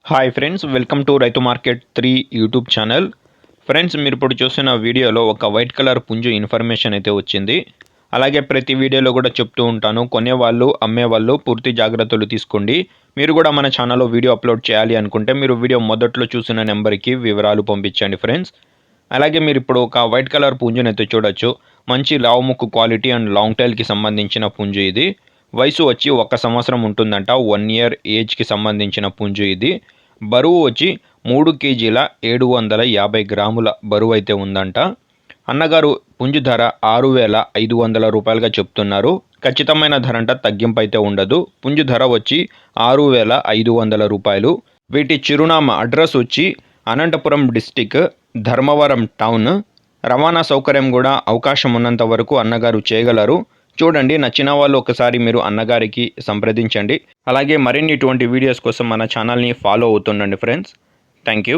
Hi friends, welcome to రైతు market 3 YouTube channel. Friends, మీరు ఇప్పుడు చూస్తున్న వీడియోలో ఒక వైట్ కలర్ పుంజు ఇన్ఫర్మేషన్ అయితే వచ్చింది. అలాగే ప్రతి వీడియోలో కూడా చెప్తూ ఉంటాను, కొనేవాళ్ళు అమ్మేవాళ్ళు పూర్తి జాగ్రత్తలు తీసుకోండి. మీరు కూడా మన ఛానల్లో వీడియో అప్లోడ్ చేయాలి అనుకుంటే మీరు వీడియో మొదట్లో చూసిన నెంబర్కి వివరాలు పంపించండి ఫ్రెండ్స్. అలాగే మీరు ఇప్పుడు ఒక వైట్ కలర్ పుంజుని అయితే చూడొచ్చు. మంచి లావు ముక్కు క్వాలిటీ అండ్ లాంగ్ టైల్కి సంబంధించిన పుంజు ఇది. వయసు వచ్చి 1 సంవత్సరం ఉంటుందంట. 1 ఇయర్ ఏజ్కి సంబంధించిన పుంజు ఇది. బరువు వచ్చి 3 కేజీల 750 గ్రాముల బరువు అయితే ఉందంట. అన్నగారు పుంజు ధర 6,500 రూపాయలుగా చెప్తున్నారు. ఖచ్చితమైన ధర అంట, తగ్గింపు అయితే ఉండదు. పుంజు ధర వచ్చి 6,500 రూపాయలు. వీటి చిరునామా అడ్రస్ వచ్చి అనంతపురం డిస్టిక్, ధర్మవరం టౌన్. రవాణా సౌకర్యం కూడా అవకాశం ఉన్నంత వరకు అన్నగారు చేయగలరు. చూడండి, నచ్చిన వాళ్ళు ఒకసారి మీరు అన్నగారికి సంప్రదించండి. అలాగే మరిన్ని ఇటువంటి వీడియోస్ కోసం మన ఛానల్ని ఫాలో అవుతుండండి ఫ్రెండ్స్. Thank you.